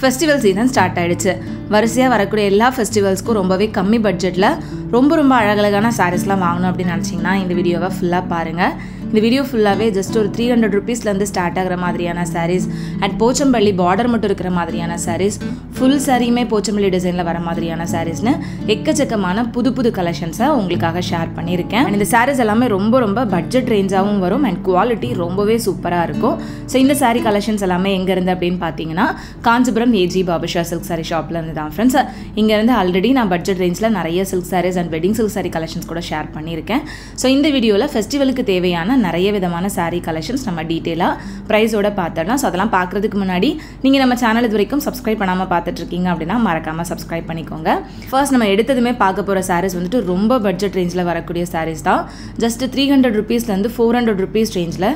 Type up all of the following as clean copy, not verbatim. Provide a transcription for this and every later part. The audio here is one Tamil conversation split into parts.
ஃபெஸ்டிவல் சீசன் ஸ்டார்ட் ஆகிடுச்சு. வரிசையாக வரக்கூடிய எல்லா ஃபெஸ்டிவல்ஸ்க்கும் ரொம்பவே கம்மி பட்ஜெட்டில் ரொம்ப அழகழகான சாரீஸ்லாம் வாங்கணும் அப்படின்னு நினச்சிங்கன்னா இந்த வீடியோவை ஃபுல்லாக பாருங்கள். இந்த வீடியோ ஃபுல்லாகவே ஜஸ்ட் ஒரு 300 rupeesலேருந்து ஸ்டார்ட் ஆகிற மாதிரியான சாரீஸ் அண்ட் போச்சம்பள்ளி பார்டர் மட்டும் இருக்கிற மாதிரியான சாரீஸ், ஃபுல் சாரியுமே போச்சம்பள்ளி டிசைனில் வர மாதிரியான சாரீஸ்னு எக்கச்சக்கமான புது கலெக்ஷன்ஸை உங்களுக்காக ஷேர் பண்ணியிருக்கேன். இந்த சாரீஸ் எல்லாமே ரொம்ப பட்ஜெட் ரேஞ்சாகவும் வரும் அண்ட் குவாலிட்டி ரொம்பவே சூப்பராக இருக்கும். ஸோ இந்த சாரீ கலெக்ஷன்ஸ் எல்லாமே எங்கேருந்து அப்படின்னு பார்த்தீங்கன்னா காஞ்சிபுரம் ஏஜி பாபுஷா சில்க் சாரீ ஷாப்பில் இருந்து தான் ஃப்ரெண்ட்ஸ். இங்கேருந்து ஆல்ரெடி நான் பட்ஜெட் ரேஞ்சில் நிறைய silk sarees and wedding silk saree collections கூட ஷேர் பண்ணியிருக்கேன். ஸோ இந்த வீடியோவில் ஃபெஸ்டிவலுக்கு தேவையான நிறைய விதமான சாரீ கலெக்ஷன்ஸ் நம்ம டீட்டெயிலாக ப்ரைஸோட பார்த்துடலாம். ஸோ அதெல்லாம் பார்க்குறதுக்கு முன்னாடி நீங்கள் நம்ம சேனல் இது வரைக்கும் சப்ஸ்கிரைப் பண்ணாமல் பார்த்துட்ருக்கீங்க அப்படின்னா மறக்காமல் சப்ஸ்கிரைப் பண்ணிக்கோங்க. ஃபர்ஸ்ட் நம்ம எடுத்ததுமே பார்க்க போகிற சாரீஸ் வந்துட்டு ரொம்ப பட்ஜெட் ரேஞ்சில் வரக்கூடிய சாரீஸ் தான். ஜஸ்ட் 300 rupeesலேருந்து 400 rupees ரேஞ்சில்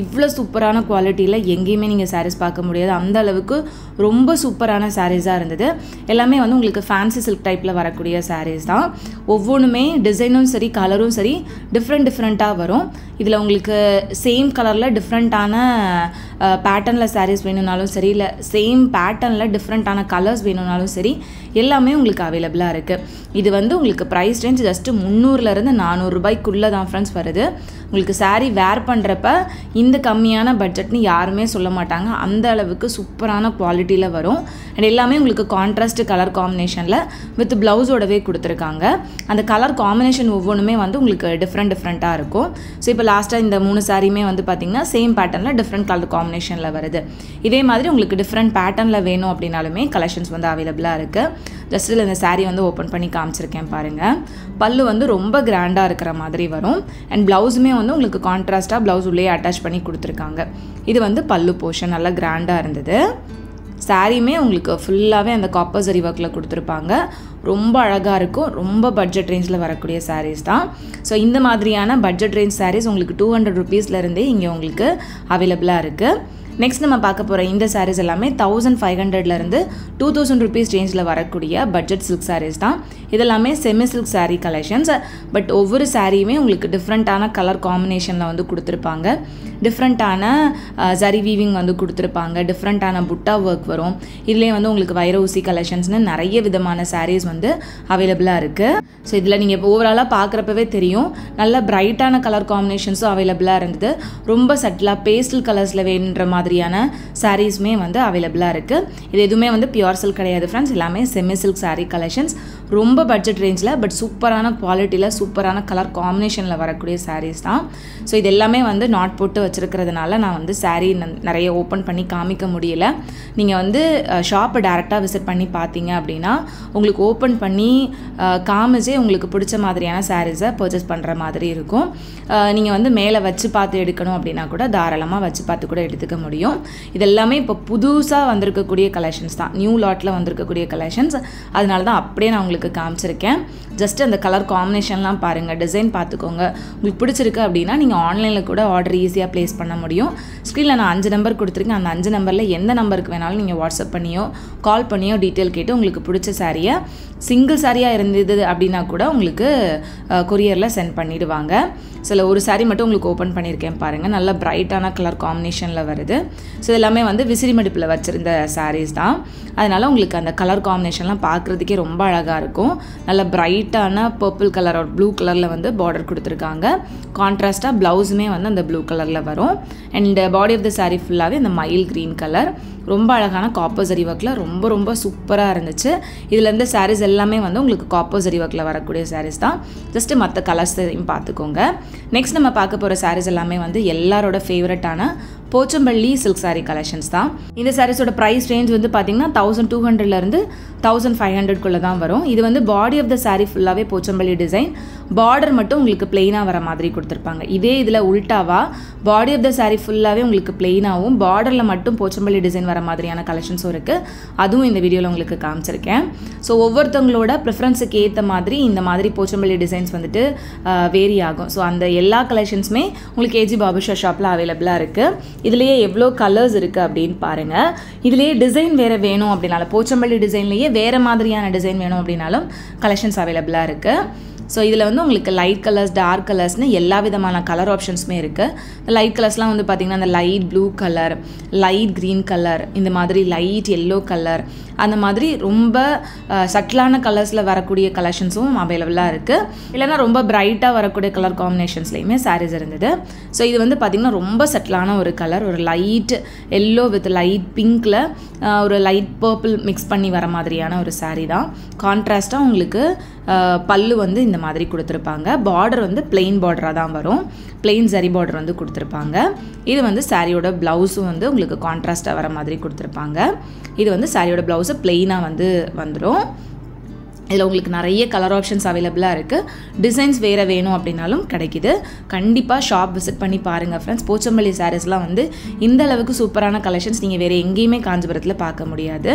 இவ்வளோ சூப்பரான குவாலிட்டியில் எங்கேயுமே நீங்கள் சாரீஸ் பார்க்க முடியாது. அந்த அளவுக்கு ரொம்ப சூப்பரான சாரீஸாக இருந்தது. எல்லாமே வந்து உங்களுக்கு ஃபேன்சி சில்க் டைப்பில் வரக்கூடிய சாரீஸ் தான். ஒவ்வொன்றுமே டிசைனும் சரி கலரும் சரி டிஃப்ரெண்ட்டாக வரும். இதில் உங்களுக்கு சேம் கலரில் டிஃப்ரெண்ட்டான பேட்டர்னில் சாரீஸ் வேணும்னாலும் சரி, இல்லை சேம் பேட்டர்னில் டிஃப்ரெண்ட்டான கலர்ஸ் வேணும்னாலும் சரி, எல்லாமே உங்களுக்கு அவைலபிளாக இருக்குது. இது வந்து உங்களுக்கு ப்ரைஸ் ரேஞ்ச் ஜஸ்ட்டு 300லேருந்து 400 ரூபாய்க்குள்ளே தான் ஃப்ரெண்ட்ஸ் வருது. உங்களுக்கு சாரீ வேர் பண்ணுறப்ப இந்த கம்மியான பட்ஜெட்னு யாருமே சொல்ல மாட்டாங்க. அந்த அளவுக்கு சூப்பரான குவாலிட்டியில் வரும் அண்ட் எல்லாமே உங்களுக்கு கான்ட்ராஸ்ட் கலர் காம்பினேஷனில் வித் ப்ளவுஸோடவே கொடுத்துருக்காங்க. அந்த கலர் காம்பினேஷன் ஒவ்வொன்றுமே வந்து உங்களுக்கு டிஃப்ரெண்ட்டாக இருக்கும். ஸோ இப்போ லாஸ்ட்டாக இந்த 3 சாரியுமே வந்து பார்த்திங்கன்னா சேம் பேட்டர்னில் டிஃப்ரெண்ட் கலர் காம்பினேஷனில் வருது. இதே மாதிரி உங்களுக்கு டிஃப்ரெண்ட் பேட்டர்னில் வேணும் அப்படின்னாலுமே கலெக்ஷன்ஸ் வந்து அவைலபிளாக இருக்குது. ஜஸ்ட் இதில் இந்த சாரீ வந்து ஓப்பன் பண்ணி காமிச்சிருக்கேன் பாருங்கள். பல்லு வந்து ரொம்ப கிராண்டாக இருக்கிற மாதிரி வரும் அண்ட் ப்ளவுஸுமே வந்து உங்களுக்கு கான்ட்ராஸ்ட்டாக ப்ளவுஸ் உள்ளே அட்டாச் பண்ணி கொடுத்துருக்காங்க. இது வந்து பல்லு போர்ஷன் நல்லா கிராண்டாக இருந்தது. சாரியுமே உங்களுக்கு ஃபுல்லாகவே அந்த காப்பர் ஜரி ஒர்க்கில் கொடுத்துருப்பாங்க. ரொம்ப அழகாக இருக்கும். ரொம்ப பட்ஜெட் ரேஞ்சில் வரக்கூடிய சாரீஸ் தான். ஸோ இந்த மாதிரியான பட்ஜெட் ரேஞ்ச் சாரீஸ் உங்களுக்கு 200 rupeesலேருந்தே இங்கே உங்களுக்கு அவைலபிளாக இருக்குது. நெக்ஸ்ட் நம்ம பார்க்க போகிற இந்த சாரீஸ் எல்லாமே 1500லேருந்து 2000 rupees ரேஞ்சில் வரக்கூடிய பட்ஜெட் சில்க் சாரீஸ் தான். இதெல்லாமே semi silk saree collections. But ஒவ்வொரு சாரியுமே உங்களுக்கு டிஃப்ரெண்ட்டான கலர் காம்பினேஷனில் வந்து கொடுத்துருப்பாங்க. டிஃப்ரெண்ட்டான ஜரி வீவிங் வந்து கொடுத்துருப்பாங்க. டிஃப்ரெண்ட்டான புட்டா ஒர்க் வரும். இதுலேயே வந்து உங்களுக்கு வைர ஊசி கலெக்ஷன்ஸ்னு நிறைய விதமான சாரீஸ் வந்து அவைலபிளாக இருக்குது. ஸோ இதில் நீங்கள் இப்போ ஓவராலாக பார்க்குறப்பவே தெரியும் நல்ல பிரைட்டான கலர் காம்பினேஷன்ஸும் அவைலபிளாக இருந்தது. ரொம்ப சட்டிலாக பேஸ்டல் கலர்ஸில் வேணுன்ற மாதிரியான சாரீஸுமே வந்து அவைலபிளாக இருக்குது. இது எதுவுமே வந்து பியூர் சில்க் கிடையாது ஃப்ரெண்ட்ஸ். எல்லாமே செமி சில்க் சாரீ கலெக்ஷன்ஸ். ரொம்ப பட்ஜெட் ரேஞ்சில் பட் சூப்பரான குவாலிட்டியில் சூப்பரான கலர் காம்பினேஷனில் வரக்கூடிய சாரீஸ் தான். ஸோ இது எல்லாமே வந்து நாட் போட்டு வச்சுருக்கிறதுனால நான் வந்து சாரீ நிறைய ஓப்பன் பண்ணி காமிக்க முடியலை. நீங்கள் வந்து ஷாப்பை டேரெக்டாக விசிட் பண்ணி பார்த்தீங்க அப்படின்னா உங்களுக்கு ஓப்பன் பண்ணி காமிச்சே உங்களுக்கு பிடிச்ச மாதிரியான சாரீஸை பர்ச்சேஸ் பண்ணுற மாதிரி இருக்கும். நீங்கள் வந்து மேலே வச்சு பார்த்து எடுக்கணும் அப்படின்னா கூட தாராளமாக வச்சு பார்த்து கூட எடுத்துக்க முடியும். இதெல்லாமே இப்போ புதுசாக வந்திருக்கக்கூடிய கலெக்ஷன்ஸ் தான். நியூ லாட்டில் வந்திருக்கக்கூடிய கலெக்ஷன்ஸ். அதனால தான் அப்படியே நான் உங்களுக்கு காமிச்சிருக்கேன். ஜஸ்ட் அந்த கலர் காம்பினேஷன்லாம் பாருங்கள், டிசைன் பார்த்துக்கோங்க. உங்களுக்கு பிடிச்சிருக்கு அப்படின்னா நீங்கள் ஆன்லைனில் கூட ஆர்டர் ஈஸியாக ப்ளேஸ் பண்ண முடியும். ஸ்க்ரீனில் நான் 5 நம்பர் கொடுத்துருக்கேன். அந்த 5 நம்பரில் எந்த நம்பருக்கு வேணாலும் நீங்கள் வாட்ஸ்அப் பண்ணியோ கால் பண்ணியோ டீட்டெயில் கேட்டு உங்களுக்கு பிடிச்ச சாரியை சிங்கிள் சாரியாக இருந்தது அப்படின்னா கூட உங்களுக்கு கொரியரில் சென்ட் பண்ணிவிடுவாங்க. சில ஒரு சாரீ மட்டும் உங்களுக்கு ஓப்பன் பண்ணியிருக்கேன் பாருங்கள். நல்ல பிரைட்டான கலர் காம்பினேஷனில் வருது. ஸோ எல்லாமே வந்து விசிறி மடிப்பில் வச்சுருந்த சாரீஸ் தான். அதனால் உங்களுக்கு அந்த கலர் காம்பினேஷன்லாம் பார்க்குறதுக்கே ரொம்ப அழகாக இருக்கும். நல்ல பிரைட்டான பர்பிள் கலர் ஒரு ப்ளூ கலரில் வந்து பார்டர் கொடுத்துருக்காங்க. கான்ட்ராஸ்ட்டாக ப்ளவுஸுமே வந்து அந்த ப்ளூ கலரில் வரும். And body of the saree ஃபுல்லாகவே அந்த மயில் க்ரீன் கலர். ரொம்ப அழகான காப்பர் ஜரி ஒர்க்கில் ரொம்ப சூப்பராக இருந்துச்சு. இதுலேருந்து சாரீஸ் எல்லாமே வந்து உங்களுக்கு காப்பர் ஜரி ஒர்க்கில் வரக்கூடிய சாரீஸ் தான். ஜஸ்ட்டு மற்ற கலர்ஸையும் பார்த்துக்கோங்க. நெக்ஸ்ட் நம்ம பார்க்க போகிற சாரீஸ் எல்லாமே வந்து எல்லாரோட ஃபேவரட்டான போச்சம்பள்ளி சில்க் சாரீ கலெக்ஷன்ஸ் தான். இந்த சாரீஸோட ப்ரைஸ் ரேஞ்ச் வந்து பார்த்திங்கன்னா 1200லேருந்து 1500க்குள்ளே தான் வரும். இது வந்து பாடி ஆஃப் த சாரீ ஃபுல்லாகவே போச்சம்பள்ளி டிசைன். பார்டர் மட்டும் உங்களுக்கு பிளெயினாக வர மாதிரி கொடுத்துருப்பாங்க. இதே இதில் உல்ட்டாவா பாடி ஆஃப் த சாரீ ஃபுல்லாகவே உங்களுக்கு பிளெயினாகவும் பார்டரில் மட்டும் போச்சம்பள்ளி டிசைன் வர மாதிரியான கலெக்ஷன்ஸும் இருக்குது. அதுவும் இந்த வீடியோவில் உங்களுக்கு காமிச்சிருக்கேன். ஸோ ஒவ்வொருத்தவங்களோட ப்ரிஃபரன்ஸுக்கு ஏற்ற மாதிரி இந்த மாதிரி போச்சம்பள்ளி டிசைன்ஸ் வந்துட்டு வேரி ஆகும். ஸோ அந்த எல்லா கலெக்ஷன்ஸுமே உங்களுக்கு ஏஜி பாபுஷா ஷாப்பில் அவைலபிளாக இருக்குது. இதுலேயே எவ்வளோ கலர்ஸ் இருக்குது அப்படின்னு பாருங்கள். இதுலேயே டிசைன் வேறு வேணும் அப்படின்னாலும் போச்சம்பள்ளி டிசைன்லேயே வேறு மாதிரியான டிசைன் வேணும் அப்படின்னாலும் கலெக்ஷன்ஸ் அவைலபிளாக இருக்குது. ஸோ இதில் வந்து உங்களுக்கு லைட் கலர்ஸ் டார்க் கலர்ஸ்னு எல்லா விதமான கலர் ஆப்ஷன்ஸுமே இருக்குது. லைட் கலர்ஸ்லாம் வந்து பார்த்திங்கன்னா அந்த light blue colour, light green colour, இந்த மாதிரி லைட் எல்லோ கலர், அந்த மாதிரி ரொம்ப சட்டிலான கலர்ஸில் வரக்கூடிய கலெக்ஷன்ஸும் அவைலபிளாக இருக்குது. இல்லைனா ரொம்ப பிரைட்டாக வரக்கூடிய கலர் காம்பினேஷன்ஸ்லேயுமே சாரீஸ் இருந்தது. ஸோ இது வந்து பார்த்திங்கன்னா ரொம்ப சட்டிலான ஒரு கலர், ஒரு லைட் எல்லோ வித் லைட் பிங்க்கில் ஒரு லைட் பர்பிள் மிக்ஸ் பண்ணி வர மாதிரியான ஒரு சாரீ தான். கான்ட்ராஸ்ட்டாக உங்களுக்கு பல்லு வந்து இந்த மாதிரி கொடுத்துருப்பாங்க. பார்டர் வந்து பிளெயின் பார்டராக தான் வரும், பிளெயின் ஜரி பார்டர் வந்து கொடுத்துருப்பாங்க. இது வந்து சாரியோட ப்ளவுஸும் வந்து உங்களுக்கு கான்ட்ராஸ்ட்டாக வர மாதிரி கொடுத்துருப்பாங்க. இது வந்து சாரியோட ப்ளவுஸு பிளெயினாக வந்து வந்துடும். இதில் உங்களுக்கு நிறைய கலர் ஆப்ஷன்ஸ் அவைலபிளாக இருக்குது. டிசைன்ஸ் வேறு வேணும் அப்படின்னாலும் கிடைக்கிது. கண்டிப்பாக ஷாப் விசிட் பண்ணி பாருங்கள் ஃப்ரெண்ட்ஸ். போச்சம்பள்ளி சாரீஸ்லாம் வந்து இந்த அளவுக்கு சூப்பரான கலெக்ஷன்ஸ் நீங்கள் வேறு எங்கேயுமே காஞ்சிபுரத்தில் பார்க்க முடியாது.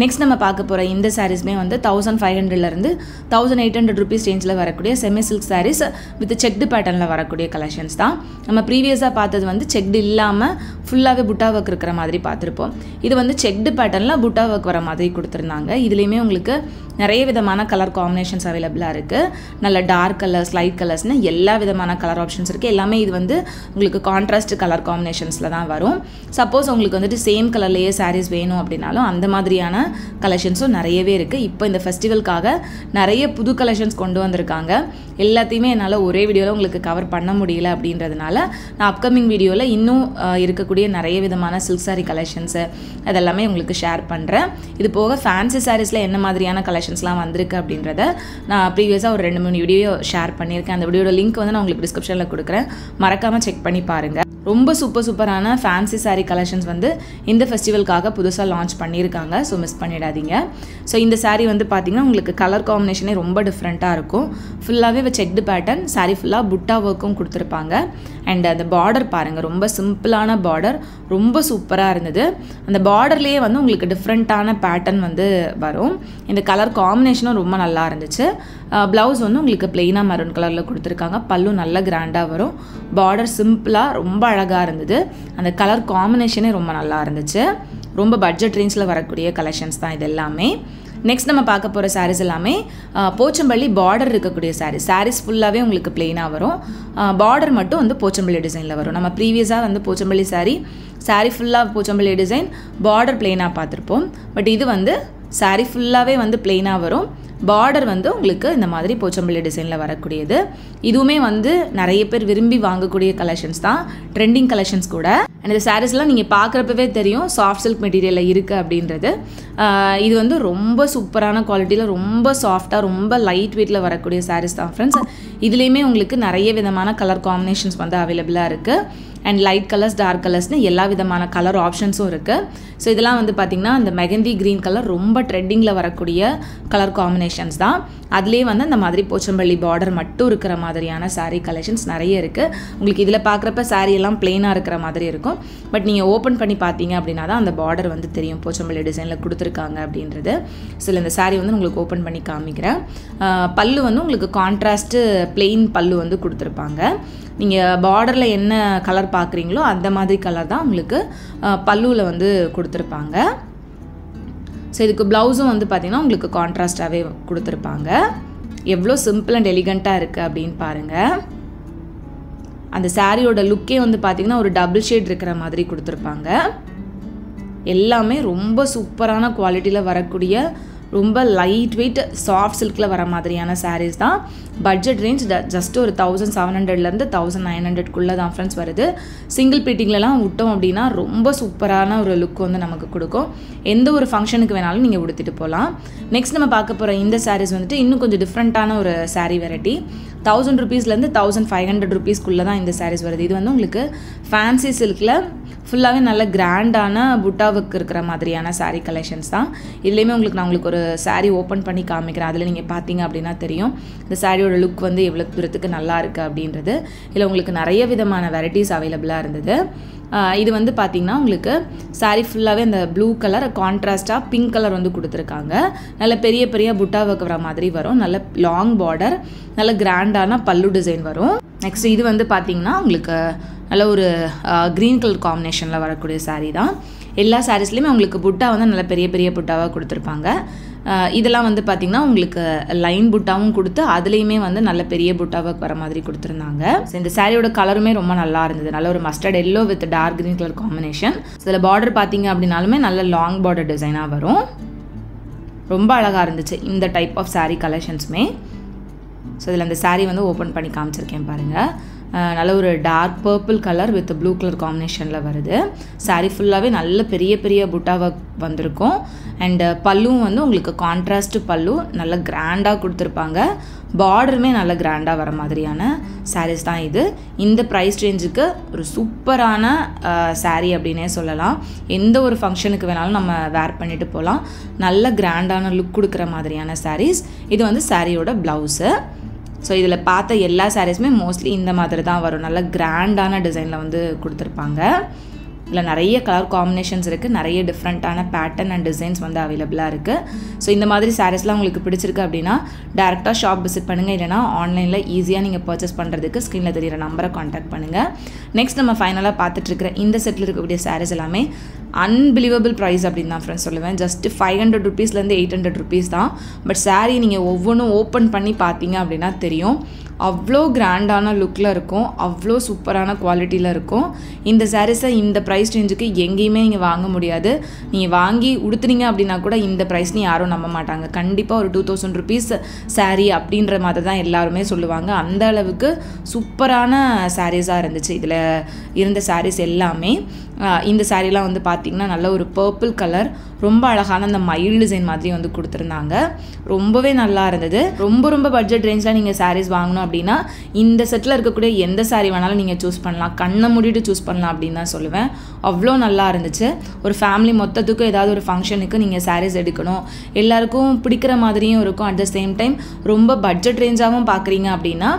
நெக்ஸ்ட் நம்ம பார்க்க போகிற இந்த சாரீஸ்மே வந்து 1500லேருந்து 1800 ருபீஸ் ரேஞ்சில் வரக்கூடிய semi silk sarees with checked பேட்டர்னில் வரக்கூடிய கலெக்ஷன்ஸ் தான். நம்ம ப்ரீவியஸாக பார்த்தது வந்து செக்டு இல்லாமல் ஃபுல்லாகவே புட்டா ஒர்க் இருக்கிற மாதிரி பார்த்துருப்போம். இது வந்து செக்டு பேட்டர்னில் புட்டா ஒர்க் வர மாதிரி கொடுத்துருந்தாங்க. இதுலேயுமே உங்களுக்கு நிறைய விதமான கலர் காம்பினேஷன்ஸ் அவைலபிளாக இருக்குது. நல்ல டார்க் கலர்ஸ், லைட் கலர்ஸ்னு எல்லா விதமான கலர் ஆப்ஷன்ஸ் இருக்குது. எல்லாமே இது வந்து உங்களுக்கு கான்ட்ராஸ்ட் கலர் காம்பினேஷன்ஸில் தான் வரும். சப்போஸ் உங்களுக்கு வந்துட்டு சேம் கலர்லேயே சாரீஸ் வேணும் அப்படின்னாலும் அந்த மாதிரியான கலெக்ஷன்ஸும் நிறையவே இருக்குது. இப்போ இந்த ஃபெஸ்டிவல்காக நிறைய புது கலெக்ஷன்ஸ் கொண்டு வந்திருக்காங்க. எல்லாத்தையுமே என்னால் ஒரே வீடியோவில் உங்களுக்கு கவர் பண்ண முடியல அப்படின்றதுனால நான் அப்கமிங் வீடியோவில் இன்னும் இருக்கக்கூடிய நிறைய விதமான சில்க் சாரீ கலெக்ஷன்ஸு அதெல்லாமே உங்களுக்கு ஷேர் பண்ணுறேன். இது போக ஃபேன்சி சாரீஸில் என்ன மாதிரியான கலெக்ஷன்ஸ்லாம் வந்திருக்கு அப்படின்றத நான் ப்ரீவியஸாக ஒரு 2-3 வீடியோ ஷேர் பண்ணியிருக்கேன். அந்த வீடியோட லிங்க் வந்து நான் உங்களுக்கு டிஸ்கிரிப்ஷனில் கொடுக்குறேன், மறக்காமல் செக் பண்ணி பாருங்கள். ரொம்ப சூப்பரான ஃபேன்சி சாரீ கலெக்ஷன்ஸ் வந்து இந்த ஃபெஸ்டிவலுக்காக புதுசாக லான்ச் பண்ணியிருக்காங்க. ஸோ மிஸ் பண்ணிடாதீங்க. ஸோ இந்த சாரீ வந்து பார்த்திங்கன்னா உங்களுக்கு கலர் காம்பினேஷனே ரொம்ப டிஃப்ரெண்ட்டாக இருக்கும். ஃபுல்லாகவே செக்டு பேட்டர்ன், சாரீ ஃபுல்லாக புட்டா ஒர்க்கும் கொடுத்துருப்பாங்க. அண்ட் அந்த பார்டர் பாருங்கள், ரொம்ப சிம்பிளான பார்டர், ரொம்ப சூப்பராக இருந்தது. அந்த பார்டர்லேயே வந்து உங்களுக்கு டிஃப்ரெண்ட்டான பேட்டர்ன் வந்து வரும். இந்த கலர் காம்பினேஷனும் ரொம்ப நல்லா இருந்துச்சு. ப்ளவுஸ் வந்து உங்களுக்கு பிளெயினாக மெரூன் கலரில் கொடுத்துருக்காங்க. பல்லு நல்ல கிராண்டாக வரும். பார்டர் சிம்பிளாக ரொம்ப அழகாக இருந்தது. அந்த கலர் காம்பினேஷனே ரொம்ப நல்லா இருந்துச்சு. ரொம்ப பட்ஜெட் ரேஞ்சில் வரக்கூடிய கலெக்ஷன்ஸ் தான் இது எல்லாமே. நெக்ஸ்ட் நம்ம பார்க்க போகிற சாரீஸ் எல்லாமே போச்சம்பள்ளி பார்டர் இருக்கக்கூடிய சாரீஸ் ஃபுல்லாகவே உங்களுக்கு பிளெயினாக வரும். பார்டர் மட்டும் வந்து போச்சம்பள்ளி டிசைனில் வரும். நம்ம ப்ரீவியஸாக வந்து போச்சம்பள்ளி சாரீ ஃபுல்லாக போச்சம்பள்ளி டிசைன், பார்டர் பிளெயினாக பார்த்துருப்போம். பட் இது வந்து சாரீ ஃபுல்லாகவே வந்து பிளெயினாக வரும். பார்டர் வந்து உங்களுக்கு இந்த மாதிரி போச்சம்பள்ளி டிசைனில் வரக்கூடியது. இதுவுமே வந்து நிறைய பேர் விரும்பி வாங்கக்கூடிய கலெக்ஷன்ஸ் தான், ட்ரெண்டிங் கலெக்ஷன்ஸ் கூட. அண்ட் இந்த சாரீஸ்லாம் நீங்கள் பார்க்குறப்பவே தெரியும் சாஃப்ட் சில்க் மெட்டீரியலில் இருக்குது அப்படின்றது. இது வந்து ரொம்ப சூப்பரான குவாலிட்டியில், ரொம்ப சாஃப்டாக, ரொம்ப லைட் வெயிட்டில் வரக்கூடிய சாரீஸ் தான் ஃப்ரெண்ட்ஸ். இதுலேயுமே உங்களுக்கு நிறைய விதமான கலர் காம்பினேஷன்ஸ் வந்து அவைலபிளாக இருக்குது. அண்ட் லைட் கலர்ஸ், டார்க் கலர்ஸ்னு எல்லா விதமான கலர் ஆப்ஷன்ஸும் இருக்குது. ஸோ இதெல்லாம் வந்து பார்த்திங்கன்னா அந்த மெகந்தி க்ரீன் கலர் ரொம்ப ட்ரெண்டிங்கில் வரக்கூடிய கலர் காம்பினேஷன்ஸ் தான். அதுலேயே வந்து அந்த மாதிரி போச்சம்பள்ளி பார்டர் மட்டும் இருக்கிற மாதிரியான சாரீ கலெக்ஷன்ஸ் நிறைய இருக்குது. உங்களுக்கு இதில் பார்க்குறப்ப சாரீ எல்லாம் பிளெயினாக இருக்கிற மாதிரி இருக்கும். பட் நீங்கள் ஓப்பன் பண்ணி பார்த்தீங்க அப்படின்னா தான் அந்த பார்டர் வந்து தெரியும் போச்சம்பள்ளி டிசைனில் கொடுத்துருக்காங்க அப்படின்றது. ஸோ இந்த சாரீ வந்து உங்களுக்கு ஓப்பன் பண்ணி காமிக்கிறேன். பல்லு வந்து உங்களுக்கு கான்ட்ராஸ்ட்டு பிளெயின் பல்லு வந்து கொடுத்துருப்பாங்க. நீங்கள் பார்டரில் என்ன கலர் பார்க்குறீங்களோ அந்த மாதிரி கலர் தான் உங்களுக்கு பல்லுவில் வந்து கொடுத்துருப்பாங்க. ஸோ இதுக்கு ப்ளவுஸும் வந்து பார்த்திங்கன்னா உங்களுக்கு கான்ட்ராஸ்டாகவே கொடுத்துருப்பாங்க. எவ்வளோ சிம்பிள் அண்ட் எலிகண்ட்டாக இருக்குது அப்படின்னு பாருங்கள். அந்த சாரியோட லுக்கே வந்து பார்த்திங்கன்னா ஒரு டபுள் ஷேட் இருக்கிற மாதிரி கொடுத்துருப்பாங்க. எல்லாமே ரொம்ப சூப்பரான குவாலிட்டியில் வரக்கூடிய ரொம்ப லைட் வெயிட் சாஃப்ட் சில்கில் வர மாதிரியான சாரீஸ் தான். பட்ஜெட் ரேஞ்ச் ஜஸ்ட் ஒரு 1700லேருந்து 1900க்குள்ளே தான் ஃப்ரெண்ட்ஸ் வருது. சிங்கிள் பீட்டிங்லலாம் விட்டோம் அப்படின்னா ரொம்ப சூப்பரான ஒரு லுக் வந்து நமக்கு கொடுக்கும். எந்த ஒரு ஃபங்க்ஷனுக்கு வேணாலும் நீங்கள் உடுத்திட்டு போகலாம். நெக்ஸ்ட் நம்ம பார்க்க போகிற இந்த சாரீஸ் வந்துட்டு இன்னும் கொஞ்சம் டிஃப்ரெண்ட்டான ஒரு சாரீ வெரைட்டி. 1000 ருபீஸ்லேருந்து 1500 ருபீஸ்க்குள்ளே தான் இந்த சாரீஸ் வருது. இது வந்து உங்களுக்கு ஃபேன்சி சில்கில் ஃபுல்லாகவே நல்ல கிராண்டான புட்டாவுக்கு இருக்கிற மாதிரியான சாரீ கலெக்ஷன்ஸ் தான். இதுலேயுமே நான் உங்களுக்கு ஒரு சாரீ ஓப்பன் பண்ணி காமிக்கிறேன். அதில் நீங்கள் பார்த்தீங்க அப்படின்னா தெரியும் இந்த சாரியோட லுக் வந்து எவ்வளோ தூரத்துக்கு நல்லா இருக்குது அப்படின்றது. இதில் உங்களுக்கு நிறைய விதமான வெரைட்டிஸ் அவைலபிளாக இருந்தது. இது வந்து பார்த்திங்கன்னா உங்களுக்கு சாரீ ஃபுல்லாகவே அந்த ப்ளூ கலர் கான்ட்ராஸ்ட்டாக பிங்க் கலர் வந்து கொடுத்துருக்காங்க. நல்ல பெரிய பெரிய புட்டா ஒர்க் வர மாதிரி வரும். நல்ல லாங் பார்டர், நல்ல கிராண்டான பல்லு டிசைன் வரும். நெக்ஸ்ட் இது வந்து பார்த்திங்கன்னா உங்களுக்கு நல்ல ஒரு க்ரீன் கலர் காம்பினேஷனில் வரக்கூடிய சாரீ தான். எல்லா சாரீஸ்லேயுமே உங்களுக்கு புட்டா வந்து நல்ல பெரிய பெரிய புட்டாவாக கொடுத்துருப்பாங்க. இதெல்லாம் வந்து பார்த்திங்கன்னா உங்களுக்கு லைன் புட்டாவும் கொடுத்து அதுலேயுமே வந்து நல்ல பெரிய புட்டா ஒர்க் வர மாதிரி கொடுத்துருந்தாங்க. ஸோ இந்த சாரியோட கலருமே ரொம்ப நல்லா இருந்தது. நல்ல ஒரு mustard yellow with dark green colour combination. So இதில் பார்டர் பார்த்திங்க அப்படின்னாலுமே நல்ல லாங் பார்டர் டிசைனாக வரும். ரொம்ப அழகாக இருந்துச்சு இந்த டைப் ஆஃப் சாரீ கலெக்ஷன்ஸுமே. ஸோ இதில் அந்த சாரீ வந்து ஓப்பன் பண்ணி காமிச்சிருக்கேன் பாருங்கள். நல்ல ஒரு dark purple colour with blue colour காம்பினேஷனில் வருது. சாரீ ஃபுல்லாகவே நல்ல பெரிய பெரிய புட்டா ஒர்க் வந்திருக்கும். அண்டு பல்லுவும் வந்து உங்களுக்கு கான்ட்ராஸ்ட் பல்லு நல்ல கிராண்டாக கொடுத்துருப்பாங்க. பார்டருமே நல்ல கிராண்டாக வர மாதிரியான சாரீஸ் தான் இது. இந்த ப்ரைஸ் ரேஞ்சுக்கு ஒரு சூப்பரான சாரீ அப்படின்னே சொல்லலாம். எந்த ஒரு ஃபங்க்ஷனுக்கு வேணாலும் நம்ம வேர் பண்ணிட்டு போகலாம். நல்ல கிராண்டான லுக் கொடுக்குற மாதிரியான சாரீஸ். இது வந்து சாரியோட ப்ளவுஸு. ஸோ இதில் பார்த்த எல்லா சாரீஸுமே மோஸ்ட்லி இந்த மாதிரி தான் வரும். நல்ல கிராண்டான டிசைனில் வந்து கொடுத்துருப்பாங்க. இதில் நிறைய கலர் காம்பினேஷன்ஸ் இருக்குது. நிறைய டிஃப்ரெண்ட்டான பேட்டர்ன் அண்ட் டிசைன்ஸ் வந்து அவைலபிளாக இருக்குது. ஸோ இந்த மாதிரி சாரீஸ்லாம் உங்களுக்கு பிடிச்சிருக்கு அப்படின்னா டேரெக்டாக ஷாப் விசிட் பண்ணுங்கள். இல்லைனா ஆன்லைனில் ஈஸியாக நீங்கள் பர்ச்சேஸ் பண்ணுறதுக்கு ஸ்க்ரீனில் தெரியிற நம்பரை காண்டாக்ட் பண்ணுங்கள். நெக்ஸ்ட் நம்ம ஃபைனலாக பார்த்துட்ருக்கிற இந்த செட்டில் இருக்கக்கூடிய சாரீஸ் எல்லாமே அன்பிலீவபிள் ப்ரைஸ் அப்படின்னு தான் ஃப்ரெண்ட்ஸ் சொல்லுவேன். ஜஸ்ட் 500 ருபீஸ்லேருந்து 800 ருபீஸ் தான். பட் சாரீ நீங்கள் ஒவ்வொன்றும் ஓப்பன் பண்ணி பார்த்தீங்க அப்படின்னா தெரியும். அவ்வளோ கிராண்டான லுக்கில் இருக்கும். அவ்வளோ சூப்பரான குவாலிட்டியில் இருக்கும். இந்த சாரீஸை இந்த ப்ரைஸ் ரேஞ்சுக்கு எங்கேயுமே நீங்கள் வாங்க முடியாது. நீங்கள் வாங்கி உடுத்துனீங்க அப்படின்னா கூட இந்த ப்ரைஸ்னு யாரும் நம்ப மாட்டாங்க. கண்டிப்பாக ஒரு 2000 ருபீஸ் சாரீ அப்படின்ற மாதிரி தான் எல்லாருமே சொல்லுவாங்க. அந்த அளவுக்கு சூப்பரான சாரீஸாக இருந்துச்சு இதில் இருந்த சாரீஸ் எல்லாமே. இந்த சாரீலாம் வந்து பார்த்திங்கன்னா நல்ல ஒரு பர்பிள் கலர், ரொம்ப அழகான அந்த மயில் டிசைன் மாதிரி வந்து கொடுத்துருந்தாங்க. ரொம்பவே நல்லா இருந்தது. ரொம்ப பட்ஜெட் ரேஞ்சில் நீங்கள் சாரீஸ் வாங்கணும் அப்படின்னா இந்த செட்டில் இருக்கக்கூடிய எந்த சாரீ வேணாலும் நீங்கள் சூஸ் பண்ணலாம். கண்ணை மூடிட்டு சூஸ் பண்ணலாம் அப்படின்னு தான் சொல்லுவேன். அவ்வளோ நல்லா இருந்துச்சு. ஒரு ஃபேமிலி மொத்தத்துக்கும் ஏதாவது ஒரு ஃபங்க்ஷனுக்கு நீங்கள் சாரீஸ் எடுக்கணும், எல்லாருக்கும் பிடிக்கிற மாதிரியும் இருக்கும். அட் த சேம் டைம் ரொம்ப பட்ஜெட் ரேஞ்சாகவும் பார்க்குறீங்க அப்படின்னா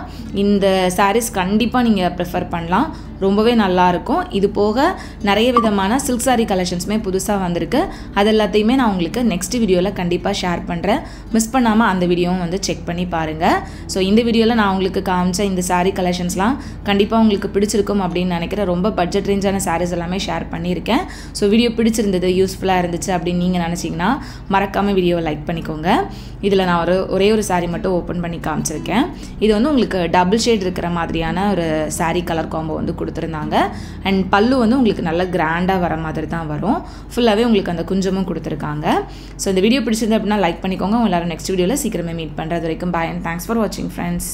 இந்த சாரீஸ் கண்டிப்பாக நீங்கள் ப்ரிஃபர் பண்ணலாம். ரொம்பவே நல்லாயிருக்கும். இது போக நிறைய விதமான சில்க் சாரீ கலெக்ஷன்ஸுமே புதுசாக வந்திருக்கு. அது எல்லாத்தையுமே நான் உங்களுக்கு நெக்ஸ்ட் வீடியோவில் கண்டிப்பாக ஷேர் பண்ணுறேன். மிஸ் பண்ணாமல் அந்த வீடியோவும் வந்து செக் பண்ணி பாருங்கள். ஸோ இந்த வீடியோவில் நான் உங்களுக்கு காமிச்ச இந்த சாரீ கலெக்ஷன்ஸ்லாம் கண்டிப்பாக உங்களுக்கு பிடிச்சிருக்கும் அப்படின்னு நினைக்கிறேன். ரொம்ப பட்ஜெட் ரேஞ்சான சாரீஸ் எல்லாமே ஷேர் பண்ணியிருக்கேன். ஸோ வீடியோ பிடிச்சிருந்தது, யூஸ்ஃபுல்லாக இருந்துச்சு அப்படின்னு நீங்கள் நினச்சிங்கன்னா மறக்காமல் வீடியோவை லைக் பண்ணிக்கோங்க. இதில் நான் ஒரே ஒரு சாரீ மட்டும் ஓப்பன் பண்ணி காமிச்சிருக்கேன். இது வந்து உங்களுக்கு டபுள் ஷேட் இருக்கிற மாதிரியான ஒரு சாரீ கலர் காம்போ வந்து கொடுத்துருந்தாங்க. அண்ட் பல்லு வந்து உங்களுக்கு நல்ல கிராண்டாக வர மாதிரி தான் வரும். ஃபுல்லாகவே உங்களுக்கு அந்த குஞ்சமும் கொடுத்துருக்காங்க. ஸோ இந்த வீடியோ பிடிச்சிருந்து அப்படின்னா லைக் பண்ணிக்கோங்க. உங்க எல்லாரும் நெக்ஸ்ட் வீடியோவில் சீக்கிரமே மீட் பண்ணுறது வரைக்கும் பாய் அண்ட் தேங்க்ஸ் ஃபார் வாட்சிங் ஃப்ரெண்ட்ஸ்.